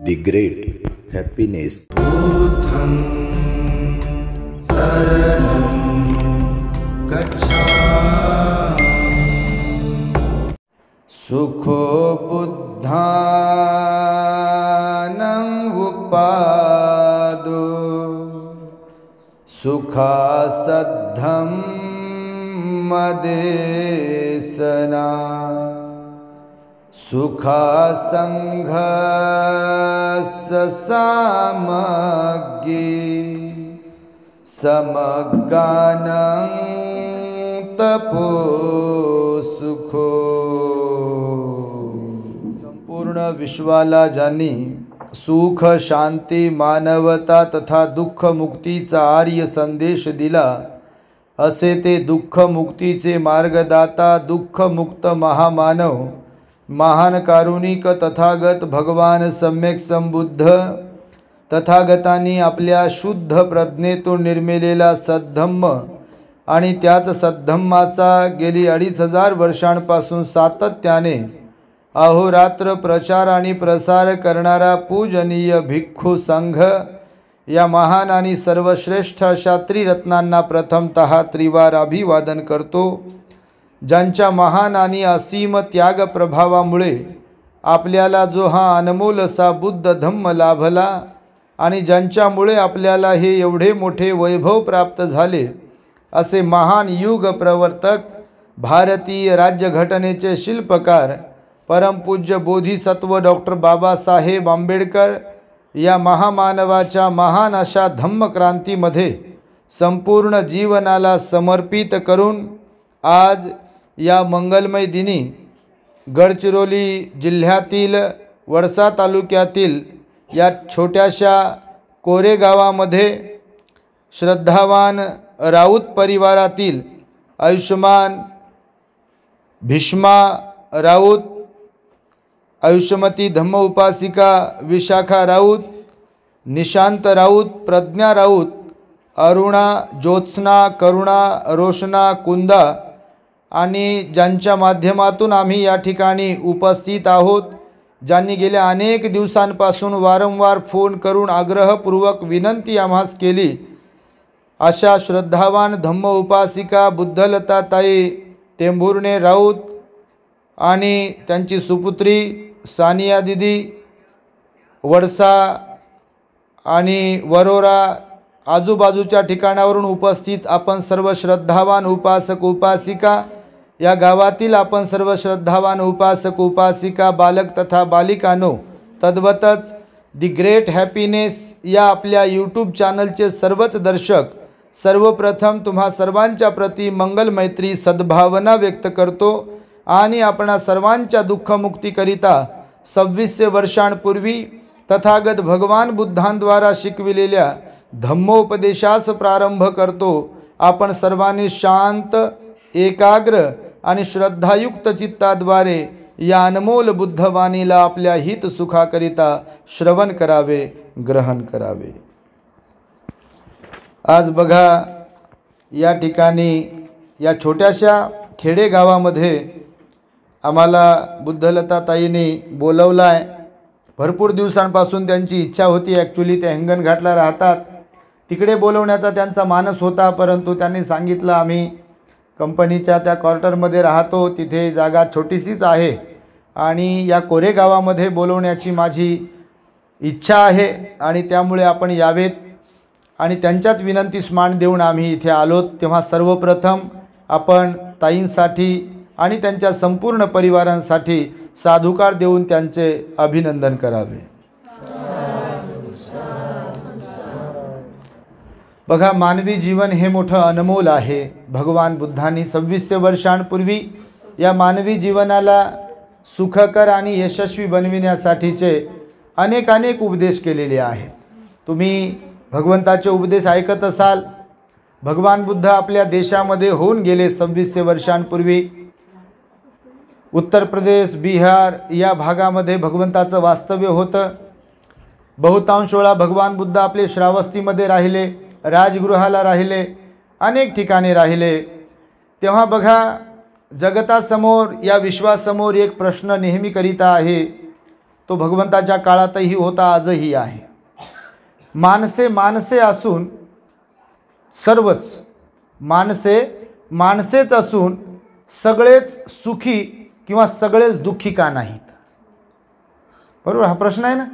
The great happiness. बुद्धं शरणं गच्छामि। सुखो बुद्धानं उपादो सुखासद्धं मदेशना सुखासंघस्य सामग्ये समगानं तपो सुखो। संपूर्ण विश्वाला ज्यांनी सुख शांती मानवता तथा दुःख मुक्तीचा आर्य संदेश दिला, असे ते दुःख मुक्तीचे मार्गदाता दुःख मुक्त महामानव महान कारुणिक तथागत भगवान सम्यक संबुद्ध तथागतांनी आपल्या शुद्ध प्रज्ञेतून निर्मिलेला सद्धम्म आणि त्याच सद्धम्माचा गेली 2500 वर्षांपासून सातत्याने अहोरात्र प्रचार आणि प्रसार करणारा पूजनीय भिक्खू संघ या महान आणि सर्वश्रेष्ठ अशा त्रिरत्नांना प्रथमतः त्रिवार अभिवादन करतो, ज्यांच्या महान आणि असीम त्याग प्रभावामुळे आपल्याला जो हा अनमोल असा बुद्ध धम्म लाभला आणि ज्यांच्यामुळे आपल्याला हे एवढे मोठे वैभव प्राप्त झाले, असे महान युग प्रवर्तक भारतीय राज्यघटनेचे शिल्पकार परमपूज्य बोधिसत्व डॉक्टर बाबासाहेब आंबेडकर या महामानवाच्या महान अशा धम्मक्रांतीमध्ये संपूर्ण जीवनाला समर्पित करून आज या मंगलमय दिनी गडचिरोली जिल्ह्यातील वडसा तालुक्यातील या छोट्याशा कोरे गावामध्ये श्रद्धावान राऊत परिवारातील आयुष्मान भीष्मा राऊत, आयुष्यमती धम्म उपासिका विशाखा राऊत, निशांत राऊत, प्रज्ञा राऊत, अरुणा, ज्योत्स्ना, करुणा, रोशना, कुंदा आणि ज्यांच्या माध्यमातून आम्ही या ठिकाणी उपस्थित आहोत, ज्यांनी गेल्या अनेक दिवसांपासून वारंवार फोन करून आग्रहपूर्वक विनंती आम्हास केली, अशा श्रद्धावान धम्म उपासिका बुद्धलताताई टेंभुर्णे राऊत आणि त्यांची सुपुत्री सानिया दिदी वडसा आणि वरोरा आजूबाजूच्या ठिकाणावरून उपस्थित आपण सर्व श्रद्धावान उपासक उपासिका, या गावातील आपण सर्व श्रद्धावान उपासक उपासिका, बालक तथा बालिकांनो, तद्वतच दी ग्रेट हॅपीनेस या आपल्या यूट्यूब चॅनलचे सर्वच दर्शक, सर्वप्रथम तुम्हा सर्वांच्या प्रती मंगल मैत्री सद्भावना व्यक्त करतो आणि आपणा सर्वांच्या दुःखमुक्तीकरिता 2600 वर्षांपूर्वी तथागत भगवान बुद्धांद्वारा शिकविलेल्या धम्मोपदेशास प्रारंभ करतो। आपण सर्वांनी शांत, एकाग्र आणि श्रद्धायुक्त चित्ताद्वारे या अनमोल बुद्धवाणीला आपल्या हित सुखाकरिता श्रवण करावे, ग्रहण करावे। आज बघा, या ठिकाणी या छोट्याशा खेडे गावामध्ये आम्हाला बुद्धलताताईंनी बोलवलं आहे। भरपूर दिवसांपासून त्यांची इच्छा होती, ॲक्च्युली ते हिंगणघाटला राहतात, तिकडे बोलवण्याचा त्यांचा मानस होता, परंतु त्यांनी सांगितलं आम्ही कंपनीच्या त्या क्वार्टरमध्ये राहतो, तिथे जागा छोटीशीच आहे आणि या कोरे गावामध्ये बोलवण्याची माझी इच्छा आहे आणि त्यामुळे आपण यावेत आणि त्यांच्याच विनंतीस मान देऊन आम्ही इथे आलोत। तेव्हा सर्वप्रथम आपण ताईंसाठी आणि त्यांच्या संपूर्ण परिवारांसाठी साधुकार देऊन त्यांचे अभिनंदन करावे। बघा, मानवी जीवन हे मोठं अनमोल आहे। भगवान बुद्धांनी 2600 वर्षांपूर्वी या मानवी जीवनाला सुखकर आणि यशस्वी बनविण्यासाठीचे अनेक उपदेश केलेले आहेत। तुम्ही भगवंताचे उपदेश ऐकत असाल। भगवान बुद्ध आपल्या देशामध्ये होऊन गेले 2600 वर्षांपूर्वी। उत्तर प्रदेश, बिहार या भागामध्ये भगवंताचं वास्तव्य होतं। बहुतांश वेळा भगवान बुद्ध आपले श्रावस्तीमध्ये राहिले, राजगृहाला राहिले, अनेक ठिकाणी राहिले। तेव्हा बघा, जगतासमोर या विश्वासमोर एक प्रश्न नेहमी करीता आहे, तो भगवंताच्या काळातही होता, आजही आहे. माणसे माणसे असून सर्वच माणसेच असून सगळेच सुखी किंवा सगळेच दुःखी का नाहीत? बरोबर, हा प्रश्न आहे ना.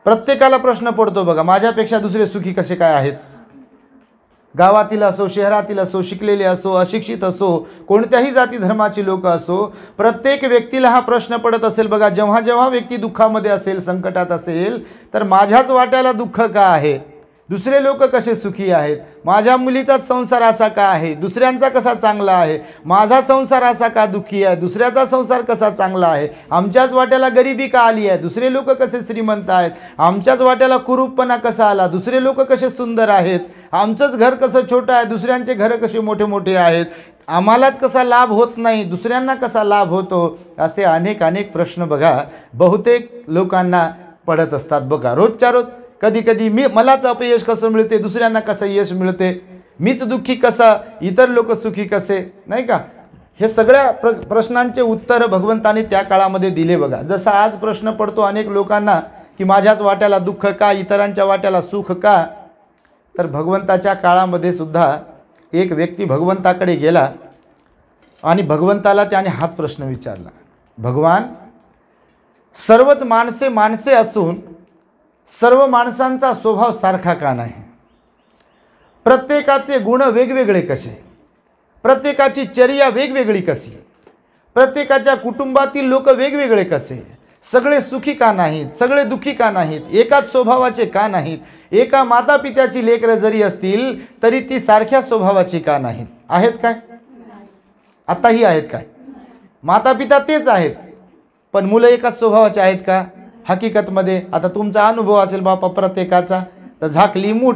प्रत्येकाला प्रश्न पडतो बघा, माझ्यापेक्षा दुसरे सुखी कसे काय आहेत? गावातील असो, शहरातील असो, शिकलेले असो, अशिक्षित असो, कोणत्याही जाती धर्माची लोक असो, प्रत्येक व्यक्तीला हा प्रश्न पडत असेल बघा. जेव्हा जेव्हा व्यक्ती दुःखामध्ये असेल, संकटात असेल, तर माझ्याच वाट्याला दुःख का आहे? दुसरे लोक कसे सुखी आहेत? माझ्या मुलीचाच संसार असा का आहे? दुसऱ्यांचा कसा चांगला आहे? माझा संसार असा का दुःखी आहे? दुसऱ्याचा संसार कसा चांगला आहे? आमच्याच वाट्याला गरिबी का आली आहे? दुसरे लोक कसे श्रीमंत आहेत? आमच्याच वाट्याला कुरूपपणा कसा आला? दुसरे लोक कसे सुंदर आहेत? आमचंच घर कसं छोटं आहे, दुसऱ्यांचे घरं कसे मोठे मोठे आहेत? आम्हालाच कसा लाभ होत नाही, दुसऱ्यांना कसा लाभ होतो? असे अनेक प्रश्न बघा बहुतेक लोकांना पडत असतात बघा. रोजच्या रोज कधी कधी मलाच अपयश कसं मिळते, दुसऱ्यांना कसं यश मिळते, मीच दुःखी कसा, इतर लोक सुखी कसे, नाही का? हे सगळ्या प्रश्नांचे उत्तर भगवंताने त्या काळामध्ये दिले बघा. जसा आज प्रश्न पडतो अनेक लोकांना की माझ्याच वाट्याला दुःख का, इतरांच्या वाट्याला सुख का, तर भगवंताच्या काळामध्ये सुद्धा एक व्यक्ती भगवंताकडे गेला आणि भगवंताला त्याने हाच प्रश्न विचारला. भगवान, सर्वच माणसे माणसे असून सर्व माणसांचा स्वभाव सारखा का नाही? प्रत्येकाचे गुण वेगवेगळे कसे? प्रत्येकाची चर्या वेगवेगळी कशी? प्रत्येकाच्या कुटुंबातील लोक वेगवेगळे कसे? सगळे सुखी का नाहीत? सगळे दुःखी का नाहीत? एकाच स्वभावाचे का नाहीत? एका माता पित्याची लेकरं जरी असतील तरी ती सारख्या स्वभावाची का नाहीत? आहेत काय? आताही आहेत काय? माता पिता तेच आहेत, पण मुलं एकाच स्वभावाचे आहेत का? हकीकतमध्ये आता तुमचा अनुभव असेल बापा प्रत्येकाचा, तर झाकली मूठ,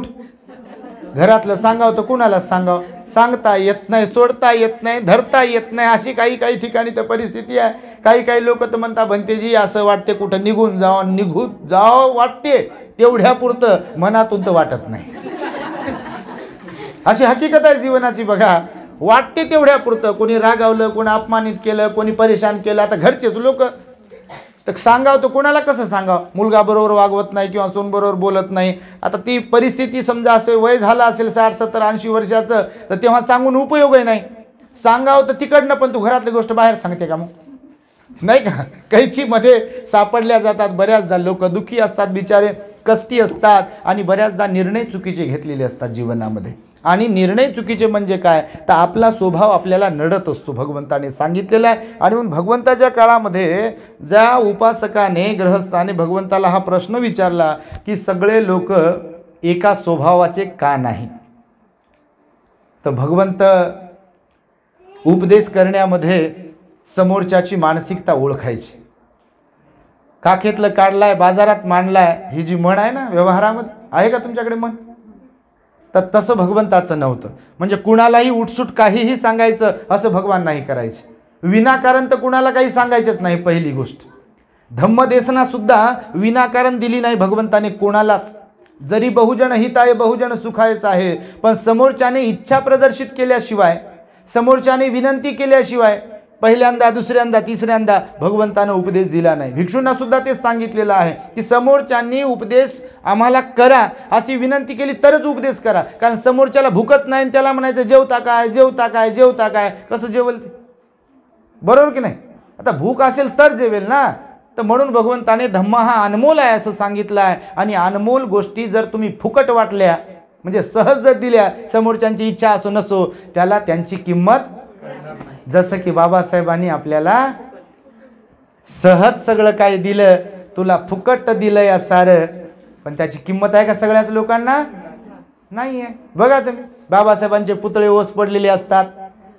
घरातलं सांगावं तर कुणाला सांगावं? सांगता येत नाही, सोडता येत नाही, धरता येत नाही. अशी काही ठिकाणी तर परिस्थिती आहे. काही लोक तर म्हणता भंतेजी असं वाटते कुठं निघून जावं वाटते, तेवढ्यापुरतं, मनातून तर वाटत नाही. अशी हकीकत आहे जीवनाची बघा. वाटते तेवढ्यापुरतं, कोणी रागावलं, कोणी अपमानित केलं, कोणी परेशान केलं, आता घरचेच लोक, तर सांगावं तर कोणाला कसं सांगावं? मुलगा बरोबर वागवत नाही किंवा सून बरोबर बोलत नाही. आता ती परिस्थिती समजा असे वय झालं असेल 60, 70, 80 वर्षाचं, तर तेव्हा सांगून उपयोगही नाही. सांगावं तर तिकडनं, पण तू घरातली गोष्ट बाहेर सांगते का मग? नाही का? कैचीमध्ये सापडल्या जातात बऱ्याचदा लोक. दुःखी असतात बिचारे, कष्टी असतात आणि बऱ्याचदा निर्णय चुकीचे घेतलेले असतात जीवनामध्ये. आणि निर्णय चुकीचे म्हणजे काय, तर आपला स्वभाव आपल्याला नडत असतो, भगवंताने सांगितलेला आहे. आणि म्हणून भगवंताच्या काळामध्ये ज्या उपासकाने, गृहस्थाने भगवंताला हा प्रश्न विचारला की सगळे लोक एका स्वभावाचे का नाही, तर भगवंत उपदेश करण्यामध्ये समोरच्याची मानसिकता ओळखायची. काखेतलं काढलाय, बाजारात मांडलाय, ही जी म्हण आहे ना व्यवहारामध्ये, आहे का तुमच्याकडे म्हण? तर तसं भगवंताचं नव्हतं. म्हणजे कुणालाही उठसूट काहीही सांगायचं असं भगवान नाही करायचे. विनाकारण तर कुणाला काही सांगायचंच नाही. पहिली गोष्ट, धम्मदेशना सुद्धा विनाकारण दिली नाही भगवंताने कोणालाच. जरी बहुजन हिताय बहुजन सुखायच आहे, पण समोरच्याने इच्छा प्रदर्शित केल्याशिवाय, समोरच्याने विनंती केल्याशिवाय पहिल्यांदा, दुसऱ्यांदा, तिसऱ्यांदा भगवंतानं उपदेश दिला नाही. भिक्षूंना सुद्धा तेच सांगितलेलं आहे की समोरच्यांनी उपदेश आम्हाला करा अशी विनंती केली तरच उपदेश करा. कारण समोरच्याला भूकत नाही, त्याला म्हणायचं जेवता काय, जेवता काय, जेवता काय, कसं जेवेल ते? बरोबर की नाही? आता भूक असेल तर जेवेल ना. तर म्हणून भगवंताने धम्म हा अनमोल आहे असं सांगितलं आहे. आणि अनमोल गोष्टी जर तुम्ही फुकट वाटल्या, म्हणजे सहज जर दिल्या, समोरच्यांची इच्छा असो नसो, त्याला त्यांची किंमत, जसं की बाबासाहेबांनी आपल्याला सहज सगळं काय दिलं, तुला फुकट दिलं या सारं, पण त्याची किंमत आहे का सगळ्याच लोकांना? नाही आहे. बघा तुम्ही, बाबासाहेबांचे पुतळे ओस पडलेले असतात,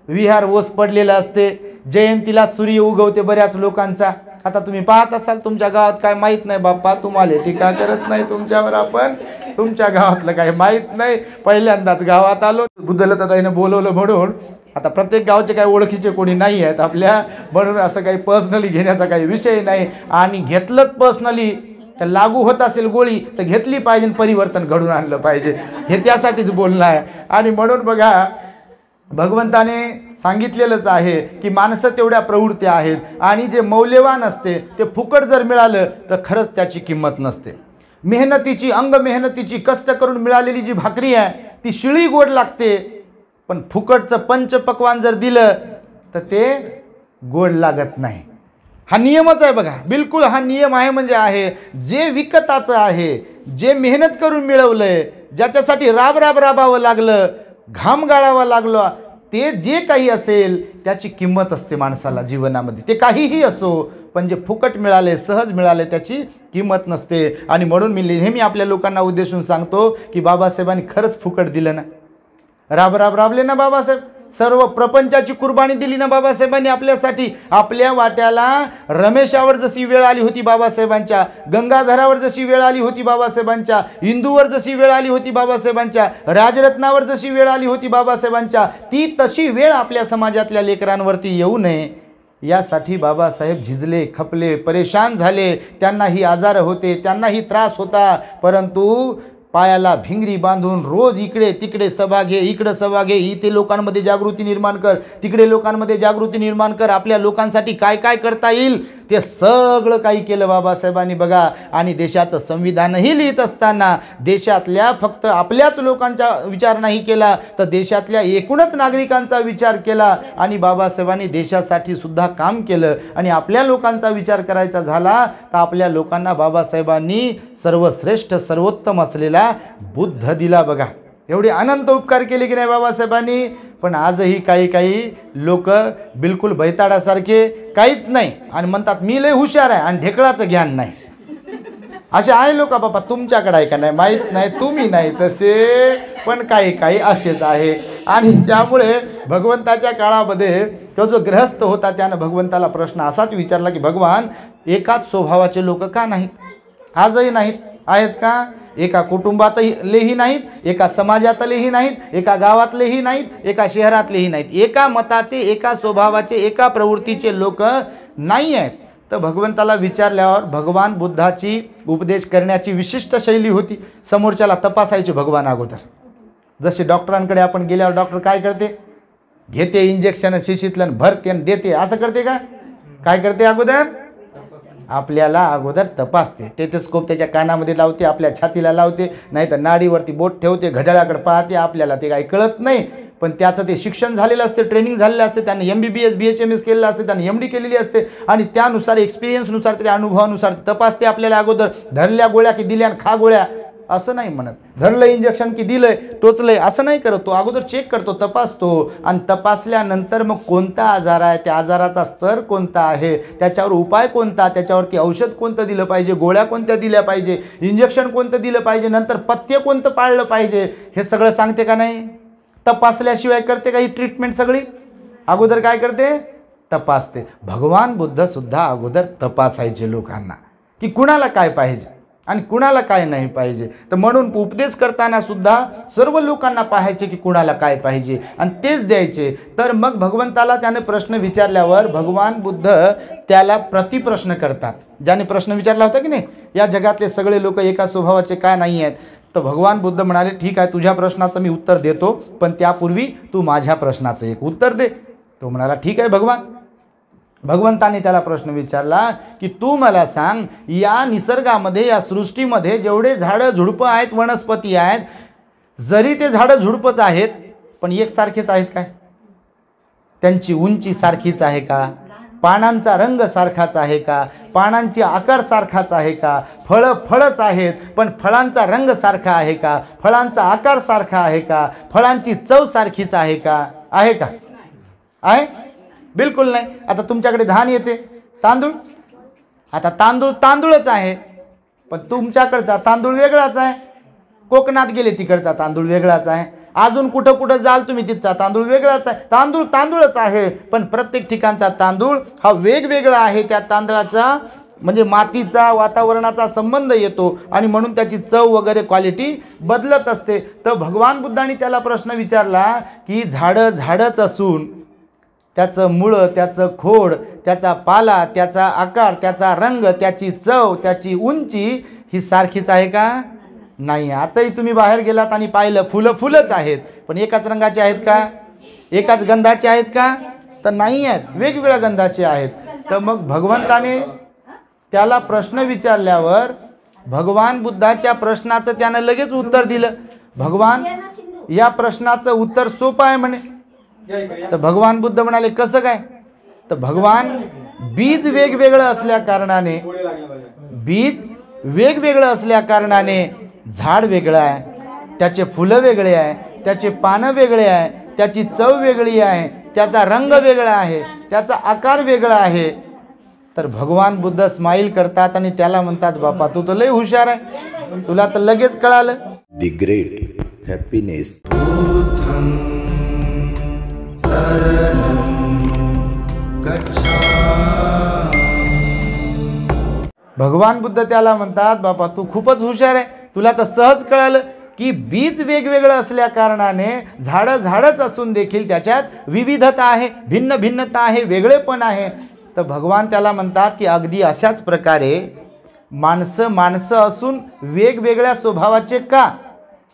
विहार ओस पडलेलं असते, जयंतीला सूर्य उगवते बऱ्याच लोकांचा. आता तुम्ही पाहत असाल तुमच्या गावात, काय माहीत नाही बाप्पा, तुम्हाला टीका करत नाही तुमच्यावर, आपण तुमच्या गावातलं काही माहीत नाही, पहिल्यांदाच गावात आलो, बुद्धलताईनं बोलवलं म्हणून. आता प्रत्येक गावचे काही ओळखीचे कोणी नाही आहेत आपल्या, म्हणून असं काही पर्सनली घेण्याचा काही विषय नाही. आणि घेतलंच पर्सनली तर लागू होत असेल गोळी तर घेतली पाहिजे, परिवर्तन घडून आणलं पाहिजे, हे त्यासाठीच बोलणं आहे. आणि म्हणून बघा भगवंताने सांगितलेलंच आहे की माणसं तेवढ्या प्रवृत्ती आहेत आणि जे मौल्यवान असते ते फुकट जर मिळालं तर खरंच त्याची किंमत नसते. मेहनतीची, अंग मेहनतीची, कष्ट करून मिळालेली जी भाकरी आहे ती शिळी गोड लागते, पण फुकटचं पंचपक्वान जर दिलं तर ते गोड लागत नाही. हा नियमच आहे बघा, बिलकुल हा नियम आहे म्हणजे आहे. जे विकताचं आहे, जे मेहनत करून मिळवलंय, ज्याच्यासाठी राबावं लागलं, घाम गाळावा लागला, ते जे काही असेल त्याची किंमत असते माणसाला जीवनामध्ये. ते काहीही असो, पण जे फुकट मिळाले, सहज मिळाले, त्याची किंमत नसते. आणि म्हणून मी नेहमी आपल्या लोकांना उद्देशून सांगतो की बाबासाहेबांनी खरंच फुकट दिलं ना, राबले ना बाबासाहेब, सर्व प्रपंचाची कुर्बानी दिली ना बाबासाहेबांनी आपल्यासाठी. आपल्या वाट्याला रमेशावर जशी वेळ आली होती बाबासाहेबांच्या, गंगाधरावर जशी वेळ आली होती बाबासाहेबांच्या, इंदूवर जशी वेळ आली होती बाबासाहेबांच्या, राजरत्नावर जशी वेळ आली होती बाबासाहेबांच्या, ती तशी वेळ आपल्या समाजातल्या लेकरांवरती येऊ नये यासाठी बाबासाहेब झिजले, खपले, परेशान झाले. त्यांनाही आजार होते, त्यांनाही त्रास होता, परंतु पायाला भिंगरी बांधून रोज इकडे तिकडे सभा घे, इकडं सभा घे, इथे लोकांमध्ये जागृती निर्माण कर, तिकडे लोकांमध्ये जागृती निर्माण कर, आपल्या लोकांसाठी काय काय करता येईल ते सगळं काही केलं बाबासाहेबांनी बघा. आणि देशाचं संविधानही लिहित असताना देशातल्या फक्त आपल्याच लोकांचा विचार नाही केला, तर देशातल्या एकूणच नागरिकांचा विचार केला. आणि बाबासाहेबांनी देशासाठी सुद्धा काम केलं. आणि आपल्या लोकांचा विचार करायचा झाला तर आपल्या लोकांना बाबासाहेबांनी सर्वश्रेष्ठ सर्वोत्तम असलेला बुद्ध दिला बघा. एवढे अनंत उपकार केले की नाही बाबासाहेबांनी. पण आजही काही लोक बिलकुल बैताडासारखे, काहीच नाही, आणि म्हणतात मी लय हुशार आहे आणि ढेकळाचं ज्ञान नाही. असे आहे लोक बाबा, तुमच्याकडे आहे का नाही माहीत नाही, तुम्ही नाही तसे, पण काही असेच आहे. आणि त्यामुळे भगवंताच्या काळामध्ये तो जो गृहस्थ होता त्यानं भगवंताला प्रश्न असाच विचारला की भगवान, एकाच स्वभावाचे लोक का नाहीत? आजही नाहीत. आहेत का? एका कुटुंबातलेही नाहीत, एका समाजातलेही नाहीत, एका गावातलेही नाहीत, एका शहरातलेही नाहीत. एका मताचे, एका स्वभावाचे, एका प्रवृत्तीचे लोक नाही आहेत. तर भगवंताला विचारल्यावर भगवान बुद्धाची उपदेश करण्याची विशिष्ट शैली होती. समोरच्याला तपासायचे भगवान अगोदर. जसे डॉक्टरांकडे आपण गेल्यावर डॉक्टर काय करते? घेते इंजेक्शन शिशीतलं, भरते आणि देते, असं करते का? काय करते? अगोदर आपल्याला अगोदर तपासते. टेथोस्कोप त्याच्या कानामध्ये लावते, आपल्या छातीला लावते, नाही तर नाडीवरती बोट ठेवते, घड्याळाकडे पाहते. आपल्याला ते काही कळत नाही, पण त्याचं ते शिक्षण झालेलं असते, ट्रेनिंग झालेलं असते, त्याने MBBS BHMS केलेलं असते, त्याने MD केलेली असते. आणि त्यानुसार एक्सपिरियन्सनुसार, त्याच्या अनुभवानुसार तपासते आपल्याला. अगोदर धरल्या गोळ्या की दिल्या खा गोळ्या असं नाही म्हणत, धरलं इंजेक्शन की दिलंय टोचलंय असं नाही करत. तो अगोदर चेक करतो, तपासतो. आणि तपासल्यानंतर मग कोणता आजार आहे, त्या आजाराचा स्तर कोणता आहे, त्याच्यावर उपाय कोणता, त्याच्यावरती औषध कोणतं दिलं पाहिजे, गोळ्या कोणत्या दिल्या पाहिजे, इंजेक्शन कोणतं दिलं पाहिजे, नंतर पथ्य कोणतं पाळलं पाहिजे, हे सगळं सांगते का नाही? तपासल्याशिवाय करते का ही ट्रीटमेंट सगळी? अगोदर काय करते? तपासते. भगवान बुद्ध सुद्धा अगोदर तपासायचे लोकांना की कुणाला काय पाहिजे आणि कुणाला काय नाही पाहिजे. तर म्हणून उपदेश करताना सुद्धा सर्व लोकांना पाहायचे की कुणाला काय पाहिजे आणि तेच द्यायचे. तर मग भगवंताला त्याने प्रश्न विचारल्यावर भगवान बुद्ध त्याला प्रतिप्रश्न करतात. ज्याने प्रश्न विचारला होता की नाही, या जगातले सगळे लोक एका स्वभावाचे काय नाही आहेत, तर भगवान बुद्ध म्हणाले ठीक आहे, तुझ्या प्रश्नाचं मी उत्तर देतो, पण त्यापूर्वी तू माझ्या प्रश्नाचं एक उत्तर दे. तो म्हणाला ठीक आहे भगवान. भगवंताने त्याला प्रश्न विचारला की तू मला सांग, या निसर्गामध्ये, या सृष्टीमध्ये जेवढे झाडं झुडपं आहेत, वनस्पती आहेत, जरी ते झाडं झुडपंच आहेत पण एकसारखेच आहेत काय? त्यांची उंची सारखीच आहे का? पानांचा रंग सारखाच आहे का? पानांची आकार सारखाच आहे का? फळच आहेत पण फळांचा रंग सारखा आहे का? फळांचा आकार सारखा आहे का? फळांची चव सारखीच आहे का? आहे का? आहे? बिलकुल नाही. आता तुमच्याकडे धान येते, तांदूळ, आता तांदूळच आहे, पण तुमच्याकडचा तांदूळ वेगळाच आहे. कोकणात गेले तिकडचा तांदूळ वेगळाच आहे. अजून कुठं जाल तुम्ही तिथचा तांदूळ वेगळाच आहे. तांदूळच आहे, पण प्रत्येक ठिकाणचा तांदूळ हा वेगवेगळा आहे. त्या तांदळाचा म्हणजे मातीचा, वातावरणाचा संबंध येतो आणि म्हणून त्याची चव वगैरे क्वालिटी बदलत असते. तर भगवान बुद्धांनी त्याला प्रश्न विचारला की झाडच असून त्याचं मुळं, त्याचं खोड, त्याचा पाला, त्याचा आकार, त्याचा रंग, त्याची चव, त्याची उंची ही सारखीच आहे का? नाही. आताही तुम्ही बाहेर गेलात आणि पाहिलं फुलंच आहेत, पण एकाच रंगाचे आहेत का? एकाच गंधाचे आहेत का? तर नाही आहेत, वेगवेगळ्या गंधाचे आहेत. तर मग भगवंताने त्याला प्रश्न विचारल्यावर भगवान बुद्धाच्या प्रश्नाचं त्यानं लगेच उत्तर दिलं. भगवान या प्रश्नाचं उत्तर सोपं आहे म्हणे. तर भगवान बुद्ध म्हणाले कसं काय? तर भगवान बीज वेगवेगळं असल्या कारणाने झाड वेगळं आहे, त्याचे फुलं वेगळे आहे, त्याचे पानं वेगळे आहे, त्याची चव वेगळी आहे, त्याचा रंग वेगळा आहे, त्याचा आकार वेगळा आहे. तर भगवान बुद्ध स्माईल करतात आणि त्याला म्हणतात बापा तू तर लय हुशार आहे, तुला तर लगेच कळालं. The great happiness. बुद्धं शरणं गच्छामि. भगवान बुद्ध त्याला म्हणतात बापा तू खूपच हुशार आहे, तुला तर सहज कळालं की बीज वेगवेगळं असल्या कारणाने झाडच असून देखील त्याच्यात विविधता आहे, भिन्न भिन्नता आहे, वेगळेपण आहे. तर भगवान त्याला म्हणतात की अगदी अशाच प्रकारे माणसं असून वेगवेगळ्या स्वभावाचे का?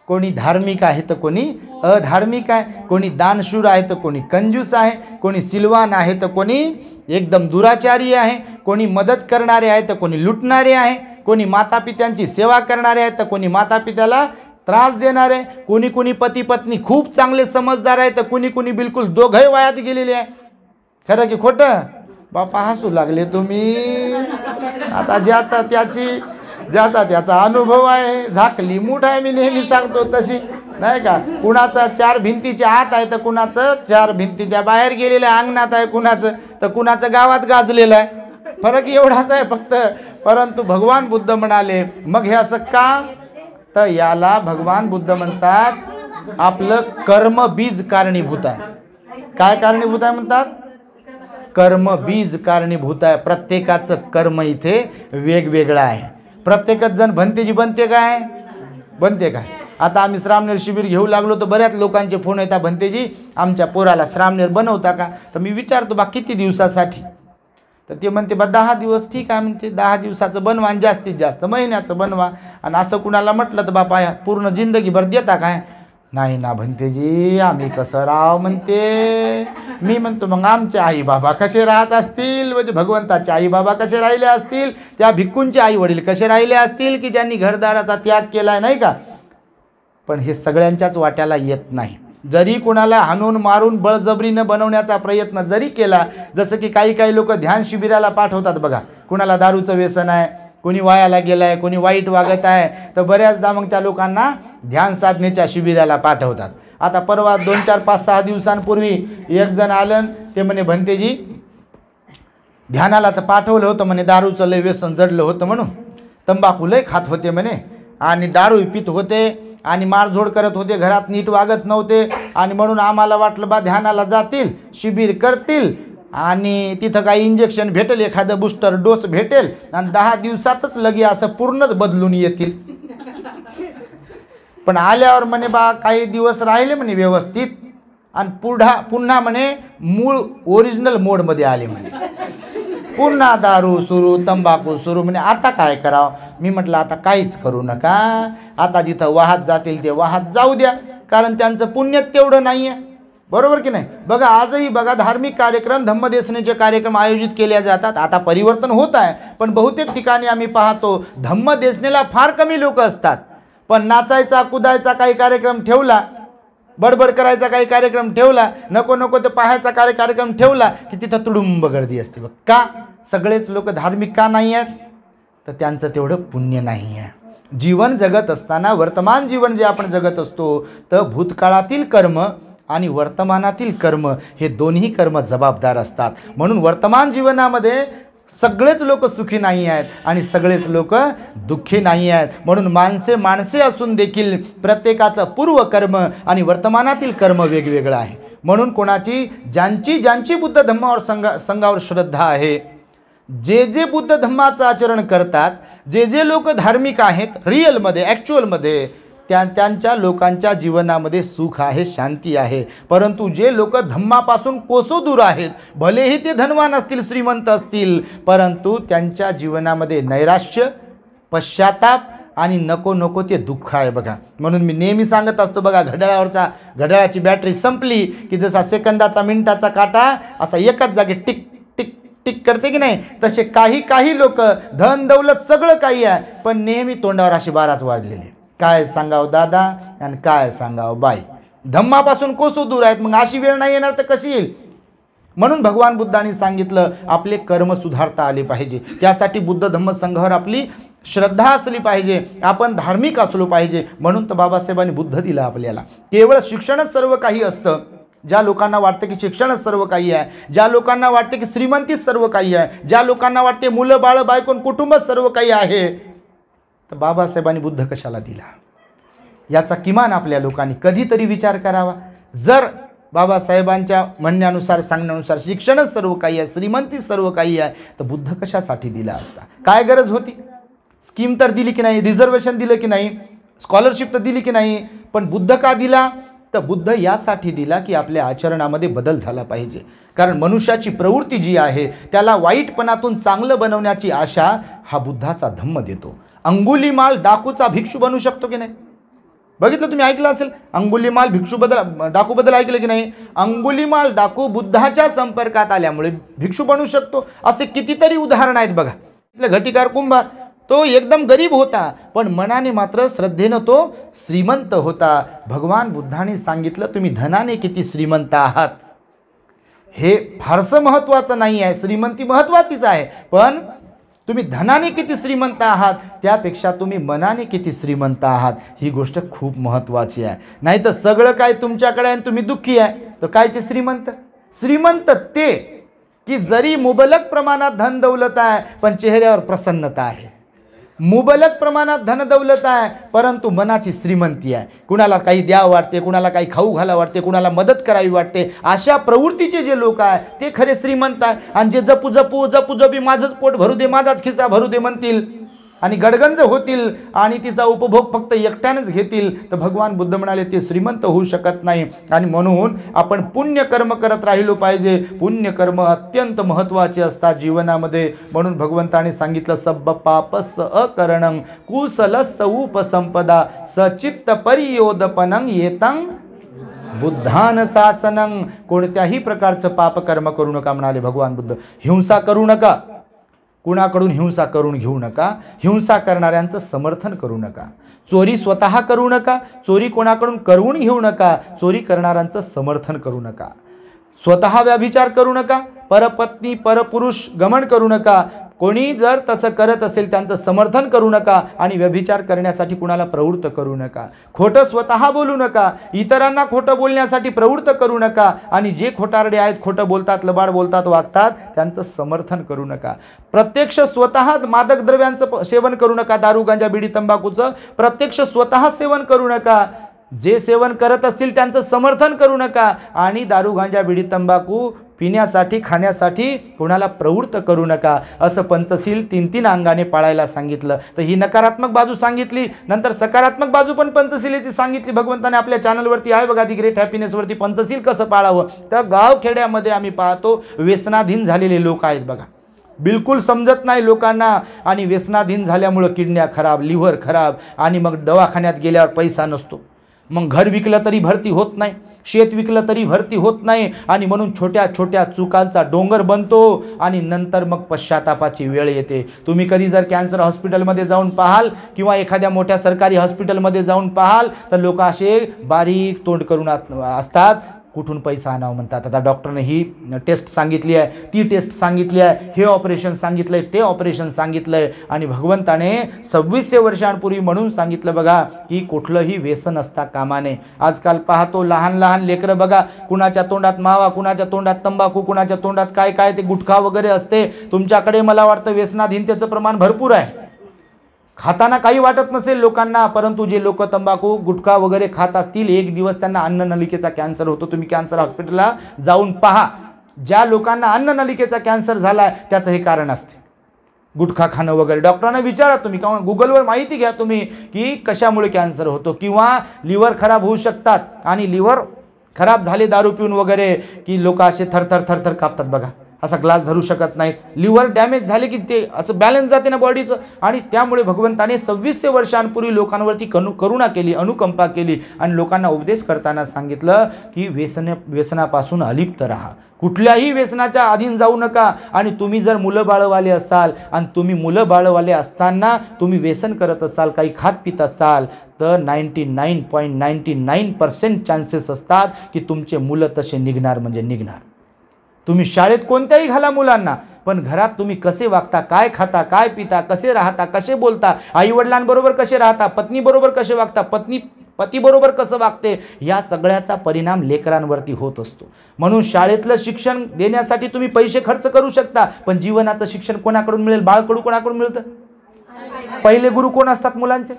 कोणी धार्मिक आहे तर कोणी अधार्मिक आहे, कोणी दानशूर आहे तर कोणी कंजूस आहे, कोणी सिलवान आहे तर कोणी एकदम दुराचारी आहे, कोणी मदत करणारे आहे तर कोणी लुटणारे आहे, कोणी मातापित्यांची सेवा करणारे आहे तर कोणी मातापित्याला त्रास देणारे, कोणी पती पत्नी खूप चांगले समजदार आहे तर कोणी बिलकुल दोघंही वायात गेलेले आहे. खरं की खोटं? बापा हसू लागले तुम्ही. आता ज्याचा त्याचा अनुभव आहे, झाकली मूठ आहे, मी नेहमी सांगतो तशी नाही का. कुणाचा 4 भिंतीच्या आत आहे तर कुणाचं 4 भिंतीच्या बाहेर गेलेलं आहे, अंगणात आहे कुणाचं, तर कुणाचं गावात गाजलेलं आहे. फरक एवढाच आहे फक्त. परंतु भगवान बुद्ध म्हणाले मग हे असं का? तर याला भगवान बुद्ध म्हणतात आपलं कर्म बीज कारणीभूत आहे. काय कारणीभूत आहे म्हणतात? कर्म बीज कारणीभूत आहे. प्रत्येकाचं कर्म इथे वेगवेगळं आहे. प्रत्येकच जण भंतेजी बनते काय? आता आम्ही श्रामनेर शिबिर घेऊ लागलो तर बऱ्याच लोकांचे फोन येतात, भंतेजी आमच्या पोराला श्रामनेर बनवता का? तर मी विचारतो बा किती दिवसासाठी? तर ते म्हणते बा 10 दिवस. ठीक आहे म्हणते, 10 दिवसाचं बनवा आणि जास्तीत जास्त महिन्याचं बनवा. आणि असं कुणाला म्हटलं तर बापा पूर्ण जिंदगीभर देता काय? नाही ना भंतेजी आम्ही कसं राहावं म्हणते. मी म्हणतो मग आमचे आई बाबा कसे राहत असतील, म्हणजे भगवंताचे आई बाबा कसे राहिले असतील, त्या भिक्खूंचे आई वडील कसे राहिले असतील की ज्यांनी घरदाराचा त्याग केला नाही का. पण हे सगळ्यांच्याच वाट्याला येत नाही. जरी कुणाला हाणून मारून बळजबरीनं बनवण्याचा प्रयत्न जरी केला, जसं की काही लोक ध्यान शिबिराला पाठवतात बघा, कुणाला दारूचं व्यसन आहे, कोणी वायाला गेला आहे, कोणी वाईट वागत आहे, तर बऱ्याचदा मग त्या लोकांना ध्यान साधनेच्या शिबिराला पाठवतात. आता परवा 2, 4, 5, 6 दिवसांपूर्वी एक जण आलं, ते म्हणे भंतेजी ध्यानाला तर पाठवलं होतं म्हणे, दारूचं लय व्यसन जडलं होतं म्हणून, तंबाखू लय खात होते म्हणे आणि दारू पित होते आणि मारझोड करत होते, घरात नीट वागत नव्हते आणि म्हणून आम्हाला वाटलं बा ध्यानाला जातील, शिबिर करतील आणि तिथं काही इंजेक्शन भेटेल, एखादं बूस्टर डोस भेटेल आणि 10 दिवसातच लगे असं पूर्णच बदलून येतील. पण आल्यावर म्हणे बा काही दिवस राहिले म्हणे व्यवस्थित आणि पुन्हा म्हणे मूळ ओरिजिनल मोडमध्ये आले म्हणे. पुन्हा दारू सुरू, तंबाखू सुरू. म्हणे आता काय करावं? मी म्हटलं आता काहीच करू नका, आता जिथं वाहत जातील ते वाहत जाऊ द्या, कारण त्यांचं पुण्य तेवढं नाही आहे. बरोबर की नाही? बघा आजही बघा धार्मिक कार्यक्रम, धम्मदेसनेचे कार्यक्रम आयोजित केले जातात. आता परिवर्तन होत आहे, पण बहुतेक ठिकाणी आम्ही पाहतो धम्मदेसनेला फार कमी लोक असतात, पण नाचायचा कुदायचा काही कार्यक्रम ठेवला, बडबड करायचा काही कार्यक्रम ठेवला, नको तर पाहायचा कार्यक्रम ठेवला की तिथं तुडुंब गर्दी असते. बघ का? सगळेच लोक धार्मिक का नाही आहेत? तर त्यांचं तेवढं पुण्य नाही आहे. जीवन जगत असताना वर्तमान जीवन जे आपण जगत असतो, तर भूतकाळातील कर्म आणि वर्तमानातील कर्म हे दोन्ही कर्म जबाबदार असतात. म्हणून वर्तमान जीवनामध्ये सगळेच लोक सुखी नाही आहेत आणि सगळेच लोक दुःखी नाही आहेत. म्हणून माणसे असून देखील प्रत्येकाचं पूर्वकर्म आणि वर्तमानातील कर्म वेगवेगळं आहे. म्हणून ज्यांची बुद्ध धम्मावर संघावर श्रद्धा आहे, जे बुद्ध धम्माचं आचरण करतात, जे लोक धार्मिक आहेत रिअलमध्ये, ॲक्च्युअलमध्ये, त्यांच्या लोकांच्या जीवनामध्ये सुख आहे, शांती आहे. परंतु जे लोक धम्मापासून कोसो दूर आहेत, भलेही ते धनवान असतील, श्रीमंत असतील, परंतु त्यांच्या जीवनामध्ये नैराश्य, पश्चाताप आणि नको नको ते दुःख आहे बघा. म्हणून मी नेहमी सांगत असतो बघा, घड्याळाची बॅटरी संपली की जसा सेकंदाचा मिनिटाचा काटा असा एकाच जागी टिक टिक टिक करते की नाही, तसे काही लोक धन दौलत सगळं काही आहे, पण नेहमी तोंडावर अशी 12च वाजलेले. काय सांगावं दादा आणि काय सांगावं बाई, धम्मापासून कोसो दूर आहेत. मग अशी वेळ नाही येणार तर कशी येईल? म्हणून भगवान बुद्धांनी सांगितलं आपले कर्म सुधारता आले पाहिजे. त्यासाठी बुद्ध धम्म संघावर आपली श्रद्धा असली पाहिजे, आपण धार्मिक असलो पाहिजे. म्हणून तर बाबासाहेबांनी बुद्ध दिलं आपल्याला. केवळ शिक्षणच सर्व काही असतं. ज्या लोकांना वाटतं की शिक्षणच सर्व काही आहे, ज्या लोकांना वाटते की श्रीमंतीच सर्व काही आहे, ज्या लोकांना वाटते मुलं बाळ बायकोन कुटुंबच सर्व काही आहे, तर बाबासाहेबांनी बुद्ध कशाला दिला याचा किमान आपल्या लोकांनी कधीतरी विचार करावा. जर बाबासाहेबांच्या म्हणण्यानुसार सांगण्यानुसार शिक्षणच सर्व काही आहे, श्रीमंती सर्व काही आहे, तर बुद्ध कशासाठी दिला असता? काय गरज होती? स्कीम तर दिली की नाही, रिझर्वेशन दिलं की नाही, स्कॉलरशिप तर दिली की नाही, पण बुद्ध का दिला? तर बुद्ध यासाठी दिला की आपल्या आचरणामध्ये बदल झाला पाहिजे. कारण मनुष्याची प्रवृत्ती जी आहे त्याला वाईटपणातून चांगलं बनवण्याची आशा हा बुद्धाचा धम्म देतो. अंगुलीमाल डाकूचा भिक्षू बनू शकतो की नाही? बघितलं, तुम्ही ऐकलं असेल अंगुलीमाल डाकूबद्दल ऐकलं की नाही? अंगुलीमाल डाकू बुद्धाच्या संपर्कात आल्यामुळे भिक्षू बनू शकतो. असे कितीतरी उदाहरण आहेत बघा. घटिकार कुंभार तो एकदम गरीब होता, पण मनाने मात्र श्रद्धेनं तो श्रीमंत होता. भगवान बुद्धाने सांगितलं तुम्ही धनाने किती श्रीमंत आहात हे फारसं महत्त्वाचं नाही आहे, श्रीमंती महत्त्वाचीच आहे, पण तुम्ही धनाने किती श्रीमंत आहात त्यापेक्षा तुम्ही मनाने किती श्रीमंत आहात ही गोष्ट खूप महत्त्वाची आहे. नाही तर सगळं काय तुमच्याकडे आहे तुम्ही दुःखी आहे, तर काय ते श्रीमंत? श्रीमंत ते की जरी मुबलक प्रमाणात धन दौलत आहे पण चेहऱ्यावर प्रसन्नता आहे, मुबलक प्रमाणात धन दौलत आहे परंतु मनाची श्रीमंती आहे. कुणाला काही द्यावं वाटते, कुणाला काही खाऊ घाला वाटते, कुणाला मदत करावी वाटते, अशा प्रवृत्तीचे जे लोक आहे ते खरे श्रीमंत आहे. आणि जे जपू माझंच पोट भरू दे, माझाच खिसा भरू दे म्हणतील आणि गडगंज होतील आणि तिचा उपभोग फक्त एकट्यानेच घेतील, तर भगवान बुद्ध म्हणाले ते श्रीमंत होऊ शकत नाही. आणि म्हणून आपण पुण्यकर्म करत राहिलो पाहिजे. पुण्यकर्म अत्यंत महत्त्वाचे असतात जीवनामध्ये. म्हणून भगवंताने सांगितलं सब्ब पापस अकरणं कुशलस उपसंपदा सचित्त परियोदपनं येतं बुद्धान शासनं. कोणत्याही प्रकारचं पापकर्म करू नका म्हणाले भगवान बुद्ध. हिंसा करू नका, कुणाकडून हिंसा करून घेऊ नका, हिंसा करणाऱ्यांचं समर्थन करू नका, चोरी स्वतः करू नका, चोरी कोणाकडून करवून घेऊ नका, चोरी करणाऱ्यांचं समर्थन करू नका, स्वतः व्यभिचार करू नका, परपत्नी परपुरुष गमन करू नका, कोणी जर तसं करत असेल त्यांचं समर्थन करू नका आणि व्यभिचार करण्यासाठी कुणाला प्रवृत्त करू नका, खोटं स्वतः बोलू नका, इतरांना खोटं बोलण्यासाठी प्रवृत्त करू नका आणि जे खोटारडे आहेत, खोटं बोलतात, लबाड बोलतात, वागतात, त्यांचं समर्थन करू नका. प्रत्यक्ष स्वतः मादक द्रव्यांचं सेवन करू नका, दारू गांजा बिडी तंबाखूचं प्रत्यक्ष स्वतः सेवन करू नका, जे सेवन करत असतील त्यांचं समर्थन करू नका आणि दारू गांजा बिडी तंबाखू पिण्यासाठी खाण्यासाठी कोणाला प्रवृत्त करू नका. असं पंचशील 3 अंगाने पाळायला सांगितलं. तर ही नकारात्मक बाजू सांगितली, नंतर सकारात्मक बाजू पण पंचशीलेची सांगितली. भगवंताने आपल्या चॅनलवरती आहे बघा दी ग्रेट हॅपीनेसवरती पंचशील कसं पाळावं. तर गावखेड्यामध्ये आम्ही पाहतो व्यसनाधीन झालेले लोक आहेत बघा, बिलकुल समजत नाही लोकांना आणि व्यसनाधीन झाल्यामुळं किडन्या खराब, लिव्हर खराब आणि मग दवाखान्यात गेल्यावर पैसा नसतो, मग घर विकलं तरी भरती होत नाही, शेत विकलं तरी भरती होत नाही आणि म्हणून छोट्या छोट्या चुकांचा डोंगर बनतो आणि नंतर मग पश्चातापाची वेळ येते. तुम्ही कधी जर कॅन्सर हॉस्पिटलमध्ये जाऊन पाहाल किंवा एखाद्या मोठ्या सरकारी हॉस्पिटलमध्ये जाऊन पाहाल तर लोक असे बारीक तोंड करून असतात, कुठून पैसा आणावं म्हणतात. आता डॉक्टरने ही टेस्ट सांगितली आहे, ती टेस्ट सांगितली आहे, हे ऑपरेशन सांगितलं आहे, ते ऑपरेशन सांगितलं आहे आणि भगवंताने 2600 वर्षांपूर्वी म्हणून सांगितलं बघा की कुठलंही व्यसन असता कामा नये. आजकाल पाहतो लहान लहान लेकरं बघा, कुणाच्या तोंडात मावा, कुणाच्या तोंडात तंबाखू, कुणाच्या तोंडात काय काय ते गुटखा वगैरे असते. तुमच्याकडे मला वाटतं व्यसनाधीनतेचं प्रमाण भरपूर आहे. खाताना काही वाटत नसेल लोकांना, परंतु जे लोक तंबाखू गुटखा वगैरे खात असतील एक दिवस त्यांना अन्ननलिकेचा कॅन्सर होतो. तुम्ही कॅन्सर हॉस्पिटलला जाऊन पहा, ज्या लोकांना अन्ननलिकेचा कॅन्सर झाला त्याचं हे कारण असते गुटखा खाणं वगैरे. डॉक्टरांना विचारा तुम्ही किंवा गुगलवर माहिती घ्या तुम्ही की कशामुळे कॅन्सर होतो. किंवा लिव्हर खराब होऊ शकतात आणि लिव्हर खराब झाले दारू पिऊन वगैरे की लोक असे थरथर थरथर कापतात बघा. असा ग्लास धरू शकत नाहीत, लिव्हर डॅमेज झाले की ते असं बॅलन्स जाते ना बॉडीचं. आणि त्यामुळे भगवंताने 2600 वर्षांपूर्वी लोकांवरती करुणा केली, अनुकंपा केली आणि लोकांना उपदेश करताना सांगितलं की व्यसनापासून अलिप्त राहा, कुठल्याही व्यसनाच्या अधीन जाऊ नका. आणि तुम्ही जर मुलं बाळवाले असाल आणि तुम्ही मुलं बाळवाले असताना तुम्ही व्यसन करत असाल, काही खात पित असाल, तर 99.99% चान्सेस असतात की तुमचे मुलं तसे निघणार म्हणजे निघणार. तुम्ही शाळेत कोणत्याही घाला मुलांना, पण घरात तुम्ही कसे वागता, काय खाता, काय पिता, कसे राहता, कसे बोलता, आईवडिलांबरोबर कसे राहता, पत्नीबरोबर कसे वागता, पतीबरोबर कसं वागते, या सगळ्याचा परिणाम लेकरांवरती होत असतो. म्हणून शाळेतलं शिक्षण देण्यासाठी तुम्ही पैसे खर्च करू शकता, पण जीवनाचं शिक्षण कोणाकडून मिळेल? बाळकडू कोणाकडून मिळतं? पहिले गुरु कोण असतात मुलांचे?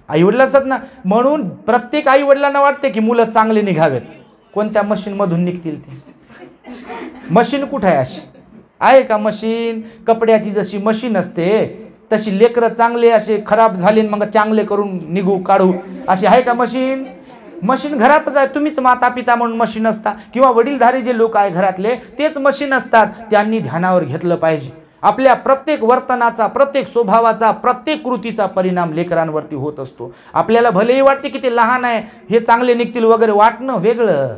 आईवडील असतात ना. म्हणून प्रत्येक आईवडिलांना वाटते की मुलं चांगले निघावेत. कोणत्या मशीनमधून निघतील ते? मशीन कुठं आहे? अशी आहे का मशीन? कपड्याची जशी मशीन असते तशी लेकरं चांगले असे खराब झाले मग चांगले करून निघू काढू, अशी आहे का मशीन? मशीन घरातच आहे. तुम्हीच माता पिता म्हणून मशीन असता, किंवा वडीलधारी जे लोक आहे घरातले तेच मशीन असतात. त्यांनी ध्यानावर घेतलं पाहिजे. आपल्या प्रत्येक वर्तनाचा, प्रत्येक स्वभावाचा, प्रत्येक कृतीचा परिणाम लेकरांवरती होत असतो. आपल्याला भलेही वाटते की ते लहान आहे, हे चांगले निघतील वगैरे, वाटणं वेगळं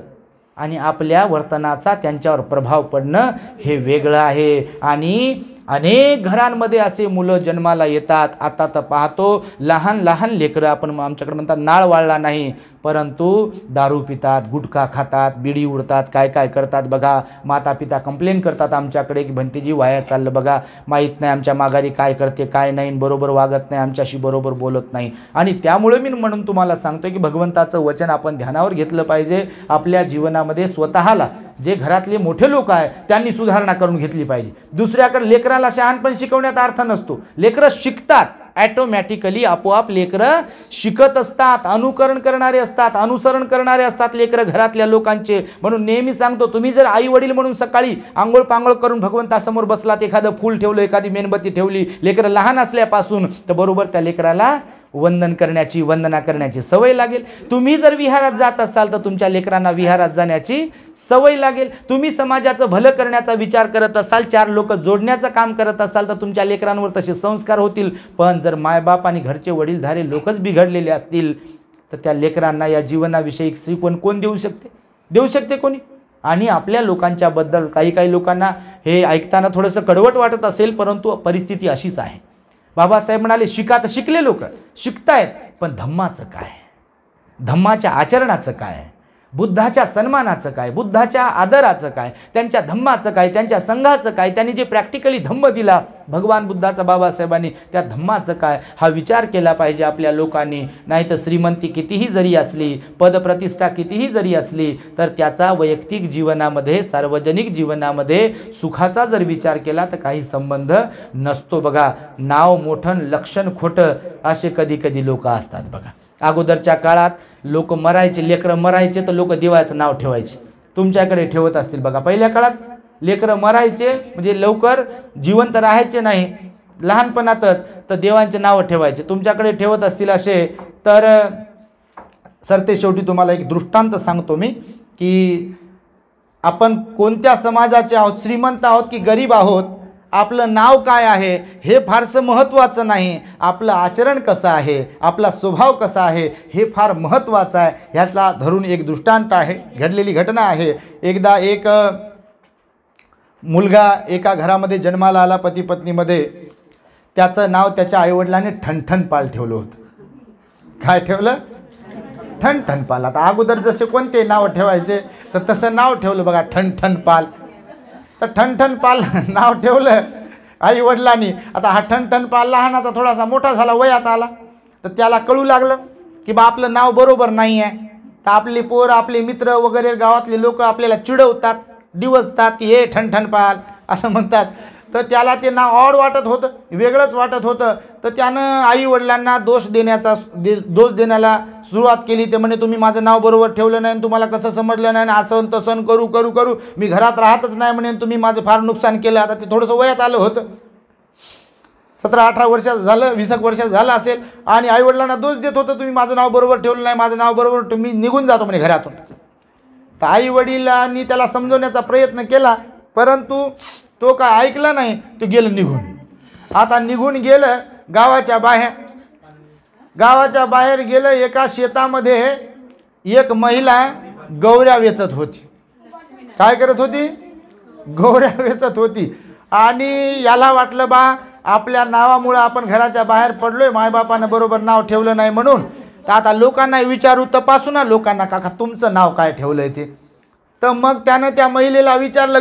आणि आपल्या वर्तनाचा त्यांच्यावर प्रभाव पडणं हे वेगळं आहे. आणि अनेक घरांमध्ये असे मुलं जन्माला येतात. आता तर पाहतो लहान लहान लेकरं, आपण आमच्याकडे म्हणतात नाळ वाळला नाही, परंतु दारू पितात, गुटखा खातात, बिडी उडतात, काय काय करतात बघा. माता पिता कंप्लेन करतात आमच्याकडे की भंतेजी वाया चाललं बघा, माहीत नाही आमच्या माघारी काय करते काय नाही, बरोबर वागत नाही, आमच्याशी बरोबर बोलत नाही. आणि त्यामुळे मी म्हणून तुम्हाला सांगतोय की भगवंताचं वचन आपण ध्यानावर घेतलं पाहिजे. आपल्या जीवनामध्ये स्वतःला, जे घरातले मोठे लोक आहे त्यांनी सुधारणा करून घेतली पाहिजे. दुसऱ्याकडे लेकराला शहाणपण शिकवण्यात अर्थ नसतो. लेकरं शिकतात ॲटोमॅटिकली, आपोआप लेकरं शिकत असतात, अनुकरण करणारे असतात, अनुसरण करणारे असतात लेकरं घरातल्या लोकांचे. म्हणून नेहमी सांगतो, तुम्ही जर आई वडील म्हणून सकाळी आंघोळ पांघोळ करून भगवंतासमोर बसलात, एखादं फूल ठेवलं, एखादी मेणबत्ती ठेवली, लेकरं लहान असल्यापासून, तर बरोबर त्या लेकराला वंदना करण्याची सवय लागेल. तुम्ही जर विहारात जात असाल तर तुमच्या लेकरांना विहारात जाण्याची सवय लागेल. तुम्ही समाजाचं भलं करण्याचा विचार करत असाल, 4 लोक जोडण्याचं काम करत असाल तर तुमच्या लेकरांवर तसे संस्कार होतील. पण जर मायबाप आणि घरचे वडीलधारे लोकच बिघडलेले असतील तर त्या लेकरांना या जीवनाविषयी शिकवण कोण देऊ शकते? देऊ शकते कोणी? आणि आपल्या लोकांच्या बद्दल काही लोकांना हे ऐकताना थोडंसं कडवट वाटत असेल, परंतु परिस्थिती अशीच आहे. बाबासाहेब म्हणाले, शिका तर शिकले लोक शिकतायत, पण धम्माचं काय, धम्माच्या आचरणाचं काय, बुद्धाच्या सन्मानाचं काय, बुद्धाच्या आदराचं काय, त्यांच्या धम्माचं काय, त्यांच्या संघाचं काय, त्यांनी जे प्रॅक्टिकली धम्म दिला भगवान बुद्धाचा बाबासाहेबांनी, त्या धम्माचं काय, हा विचार केला पाहिजे आपल्या लोकांनी. नाही तर श्रीमंती कितीही जरी असली, पदप्रतिष्ठा कितीही जरी असली, तर त्याचा वैयक्तिक जीवनामध्ये, सार्वजनिक जीवनामध्ये सुखाचा जर विचार केला तर काही संबंध नसतो. बघा, नाव मोठं लक्षण खोटं, असे कधी कधी लोक असतात बघा. अगोदरच्या काळात लोक मरायचे, लेकरं मरायचे तर लोक देवाचं नाव ठेवायचे. तुमच्याकडे ठेवत असतील बघा. पहिल्या काळात लेकरं मरायचे म्हणजे लवकर जिवंत राहायचे नाही लहानपणातच, तर देवांचे नावं ठेवायचे. तुमच्याकडे ठेवत असतील असे तर सरते शेवटी तुम्हाला एक दृष्टांत सांगतो मी की आपण कोणत्या समाजाचे आहोत, श्रीमंत आहोत की गरीब आहोत, आपलं नाव काय आहे हे फारसं महत्त्वाचं नाही, आपलं आचरण कसं आहे, आपला स्वभाव कसा आहे हे फार महत्त्वाचं आहे. ह्यातला धरून एक दृष्टांत आहे, घडलेली घटना आहे. एकदा एक मुलगा एका घरामध्ये जन्माला आला, पती पत्नीमध्ये. त्याचं नाव त्याच्या आईवडिलांनी ठणठणपाल ठेवलं होतं. काय ठेवलं? ठणठणपाल. आता अगोदर जसे कोणते नाव ठेवायचे तर तसं नाव ठेवलं बघा, ठणठणपाल. तर ठणठणपाल नाव ठेवलं आईवडिलांनी. आता हा ठणठणपाल लहानाचा थोडासा मोठा झाला, वयात आला, तर त्याला कळू लागलं की बा आपलं नाव बरोबर नाही आहे. तर आपले पोर, आपले मित्र वगैरे गावातले लोक आपल्याला चिडवतात, डिवचतात की हे ठणठणपाल असं म्हणतात. तर त्याला ते नाव ऑड वाटत होतं, वेगळंच वाटत होतं. तर त्यानं आईवडिलांना दोष देण्याला सुरुवात केली. ते म्हणे तुम्ही माझं नाव बरोबर ठेवलं नाही, तुम्हाला कसं समजलं नाही, असं तसं करू करू करू मी घरात राहतच नाही म्हणे, तुम्ही माझं फार नुकसान केलं. आता ते थोडंसं वयात आलं होतं, 17-18 वर्षात झालं, 20 वर्षात झालं असेल, आणि आईवडिलांना दोष देत होतं, तुम्ही माझं नाव बरोबर ठेवलं नाही, माझं नाव बरोबर, तुम्ही निघून जातो म्हणे घरातून. तर आईवडिलांनी त्याला समजवण्याचा प्रयत्न केला, परंतु तो काय ऐकला नाही, तो गेलं निघून. आता निघून गेलं गावाच्या बाहेर गेलं. एका शेतामध्ये एक महिला गौऱ्या वेचत होती. काय करत होती? गौऱ्या वेचत होती. आणि याला वाटलं बा आपल्या नावामुळं आपण घराच्या बाहेर पडलोय, मायबापानं बरोबर नाव ठेवलं नाही म्हणून. तर आता लोकांना विचारू, तपासू ना लोकांना, काका तुमचं नाव काय ठेवलंय ते. तर मग त्यानं त्या महिलेला विचारलं,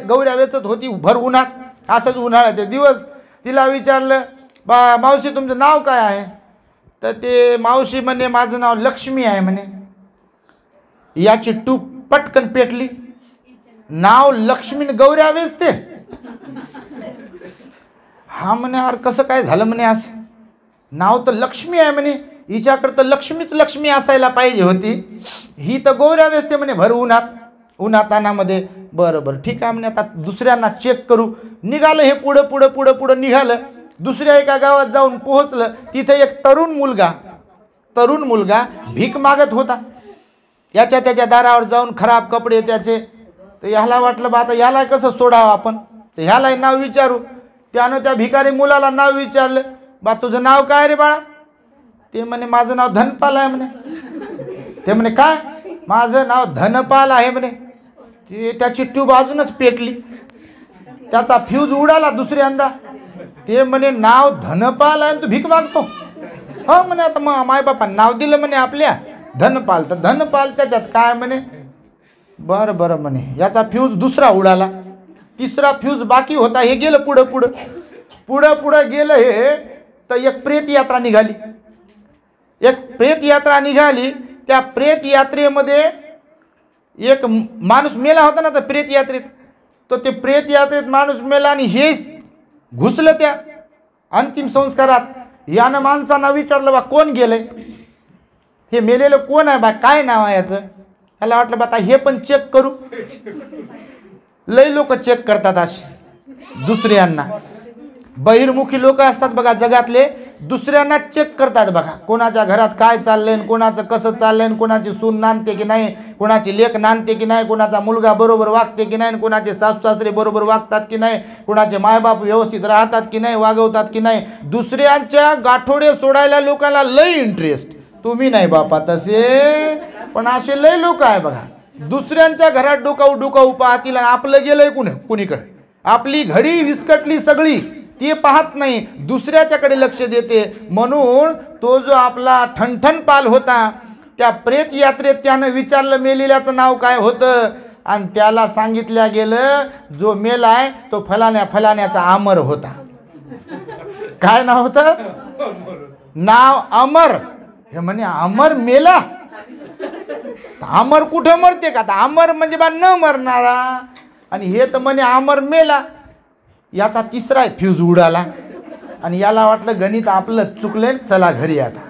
गौऱ्या वेचत होती भर उन्हात, असंच उन्हाळ्याचे दिवस. तिला विचारलं, बा मावशी तुमचं नाव काय आहे? तर ते मावशी म्हणे माझं नाव लक्ष्मी आहे म्हणे. याची टूप पटकन पेटली. नाव लक्ष्मीने गौऱ्या वेचते? हा म्हणे अरे कसं काय झालं म्हणे, असं नाव तर लक्ष्मी आहे म्हणे, हिच्याकडे तर लक्ष्मीच लक्ष्मी असायला पाहिजे होती, ही तर गौऱ्या वेचते म्हणे भर उन्हातानामध्ये. बरं ठीक आहे म्हणे, आता दुसऱ्यांना चेक करू. निघालं हे पुढं निघालं. दुसऱ्या एका गावात जाऊन पोहोचलं. तिथे एक तरुण मुलगा भीक मागत होता. त्याच्या दारावर जाऊन खराब कपडे त्याचे. तर ह्याला वाटलं बा आता ह्याला कसं सोडावं आपण, तर ह्याला नाव विचारू. त्यानं त्या भिकारी मुलाला नाव विचारलं, बा तुझं नाव काय रे बाळा? ते म्हणे माझं नाव धनपाल आहे म्हणे. ते म्हणे काय? माझं नाव धनपाल आहे म्हणे. ते त्याची ट्यूब अजूनच पेटली, त्याचा फ्यूज उडाला दुसऱ्यांदा. ते म्हणे नाव धनपाल आहे तू भीक मागतो? हो म्हणे, आता मग मायबापा नाव दिलं म्हणे आपल्या धनपाल, तर धनपाल त्याच्यात काय म्हणे. बरं म्हणे, याचा फ्यूज दुसरा उडाला. तिसरा फ्यूज बाकी होता. हे गेलं पुढं गेलं हे. तर एक प्रेत यात्रा निघाली. त्या प्रेत यात्रेमध्ये एक माणूस मेला होता ना, तर प्रेत यात्रेत. तो ते प्रेत यात्रेत माणूस मेला आणि हे घुसलं त्या अंतिम संस्कारात. यानं माणसांना विचारलं, बा कोण गेलंय, हे मेलेलं कोण आहे बा, काय नाव आहे याचं? त्याला वाटलं बा आता हे पण चेक करू. लई लोक चेक करतात असे दुसऱ्यांना. बहिर्मुखी लोक असतात बघा जगातले, दुसऱ्यांना चेक करतात बघा. कोणाच्या घरात काय चाललंय, कोणाचं कसं चाललंय, कोणाची सून नांदते की नाही, कोणाची लेक नांदते की नाही, कोणाचा मुलगा बरोबर वागते की नाही, कोणाचे सासू सासरे बरोबर वागतात की नाही, कोणाचे मायबाप व्यवस्थित राहतात की नाही, वागवतात की नाही. दुसऱ्यांच्या गाठोडे सोडायला लोकांना लई इंटरेस्ट. तुम्ही नाही बापा तसे, पण असे लई लोक आहे बघा. दुसऱ्यांच्या घरात डोकाऊ पाहतील आणि आपलं गेलंय कुणीकडे. आपली घडी विस्कटली सगळी, ते पाहत नाही, दुसऱ्याच्याकडे लक्ष देते. म्हणून तो जो आपला ठणठणपाल होता, त्या प्रेत यात्रेत त्यानं विचारलं मेलेल्याचं नाव काय होतं, आणि त्याला सांगितल्या गेलं जो मेलाय तो फलाण्याचा अमर होता. काय नाव होतं? नाव अमर. हे म्हणे अमर मेला? अमर कुठं मरते का? अमर म्हणजे बा न मरणारा. आणि हे तर म्हणे अमर मेला. याचा तिसरा फ्यूज उडाला आणि याला वाटलं गणित आपलं चुकलं, चला घरी. आता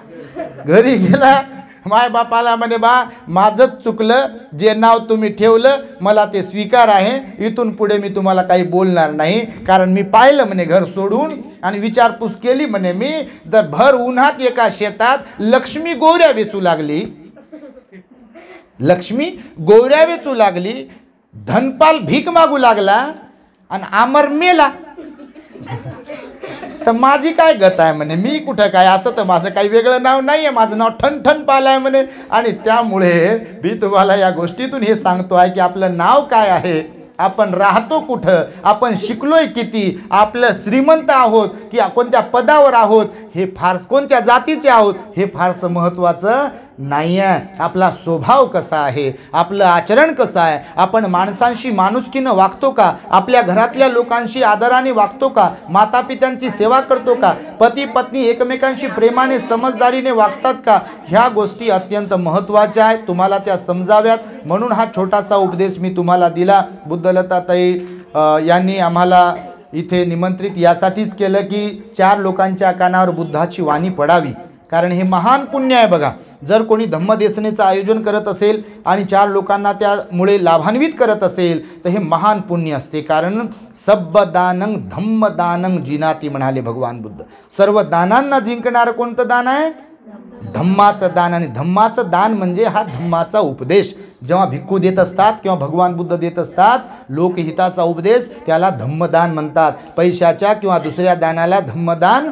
घरी गेला, मायबापाला म्हणे बा माझंच चुकलं, जे नाव तुम्ही ठेवलं मला ते स्वीकार आहे, इथून पुढे मी तुम्हाला काही बोलणार नाही. कारण मी पाहिलं म्हणे घर सोडून आणि विचारपूस केली म्हणे मी, तर भर उन्हात एका शेतात लक्ष्मी गौऱ्या वेचू लागली, धनपाल भीक मागू लागला आणि अमर मेला. तर माझी काय गत आहे म्हणे, मी कुठं काय, असं तर माझं काही वेगळं नाव नाही आहे, माझं नाव ठणठणपाल आहे म्हणे. आणि त्यामुळे मी तुम्हाला या गोष्टीतून हे सांगतो आहे की आपलं नाव काय आहे, आपण राहतो कुठं, आपण शिकलोय किती, आपलं श्रीमंत आहोत की कोणत्या पदावर आहोत, हे फार कोणत्या जातीचे आहोत हे फारसं महत्त्वाचं नाही आहे. आपला स्वभाव कसा आहे, आपलं आचरण कसं आहे, आपण माणसांशी माणुसकीनं वागतो का, आपल्या घरातल्या लोकांशी आदराने वागतो का, मातापित्यांची सेवा करतो का, पती पत्नी एकमेकांशी प्रेमाने समजदारीने वागतात का, ह्या गोष्टी अत्यंत महत्त्वाच्या आहेत. तुम्हाला त्या समजाव्यात म्हणून हा छोटासा उपदेश मी तुम्हाला दिला. बुद्धलताताई यांनी आम्हाला इथे निमंत्रित यासाठीच केलं की 4 लोकांच्या कानावर बुद्धाची वाणी पडावी. कारण हे महान पुण्य आहे बघा. जर कोणी धम्मदेसनेचं आयोजन करत असेल आणि 4 लोकांना त्यामुळे लाभान्वित करत असेल तर हे महान पुण्य असते. कारण सब्बदानं धम्मदानं जिनाती म्हणाले भगवान बुद्ध. सर्व दानांना जिंकणारं कोणतं दान आहे? धम्माचं दान. आणि धम्माचं दान म्हणजे हा धम्माचा उपदेश. जेव्हा भिक्खू देत असतात किंवा भगवान बुद्ध देत असतात लोकहिताचा उपदेश, त्याला धम्मदान म्हणतात. पैशाच्या किंवा दुसऱ्या दानाला धम्मदान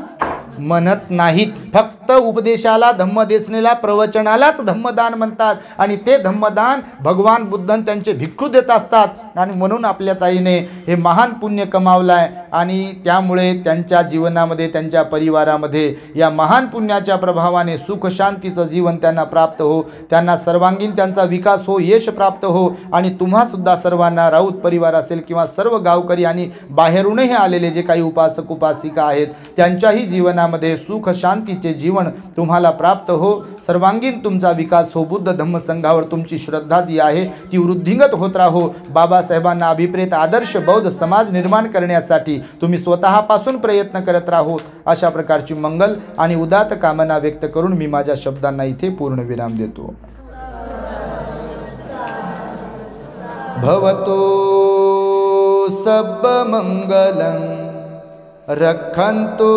म्हणत नाहीत. फक्त उपदेशाला, धम्मदेशनेला, प्रवचनालाच धम्मदान म्हणतात. आणि ते धम्मदान भगवान बुद्ध त्यांचे भिक्खू देत असतात. आणि म्हणून आपल्या ताईने हे महान पुण्य कमावलं आहे. आणि त्यामुळे त्यांच्या जीवनामध्ये, त्यांच्या परिवारामध्ये या महान पुण्याच्या प्रभावाने सुख शांतीचं जीवन त्यांना प्राप्त हो, त्यांना सर्वांगीण त्यांचा विकास हो, यश प्राप्त हो. आणि तुम्हासुद्धा सर्वांना, राऊत परिवार असेल किंवा सर्व गावकरी आणि बाहेरूनही आलेले जे काही उपासक उपासिका आहेत त्यांच्याही जीवनामध्ये सुख शांतीचे जीवन तुम्हाला प्राप्त हो, सर्वांगीण तुमचा विकास हो. बुद्ध धम्म संघावर तुमची श्रद्धा जी आहे ती वृद्धिंगत होत राहो. बाबासाहेबांना अभिप्रेत आदर्श बौद्ध समाज निर्माण करण्यासाठी तुम्ही स्वतःपासून प्रयत्न करत राहो. अशा प्रकारची मंगल आणि उदात्त कामना व्यक्त करून मी माझ्या शब्दांना इथे पूर्ण विराम देतो. भवतो सब मंगलं रक्षन्तु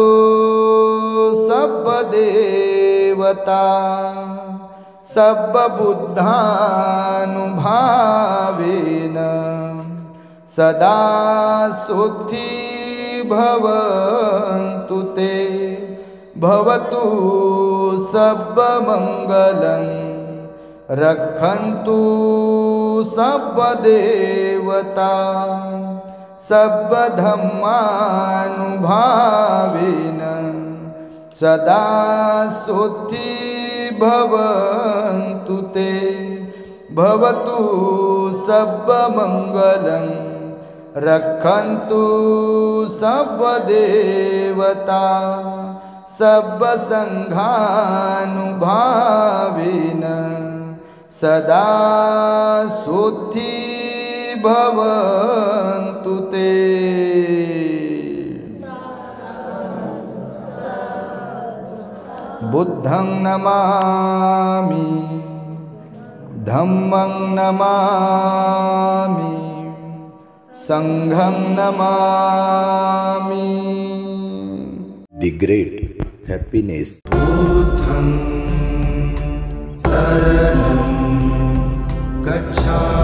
सब देवता सब बुद्धानुभावेन सदा सुखी भवन्तु ते. भवतु सब मंगलं रक्षन्तु सब देवता सब धम्मानुभावेन सदा सुखी भवन्तु ते. भवतु सब मंगलं रक्षन्तु सब देवता सब संघानुभावेन सदा सुखी भवन्तु ते. बुद्धं नमामि, धम्मं नमामि, संघं नमामि. The great happiness. बुद्धं शरणं गच्छामि.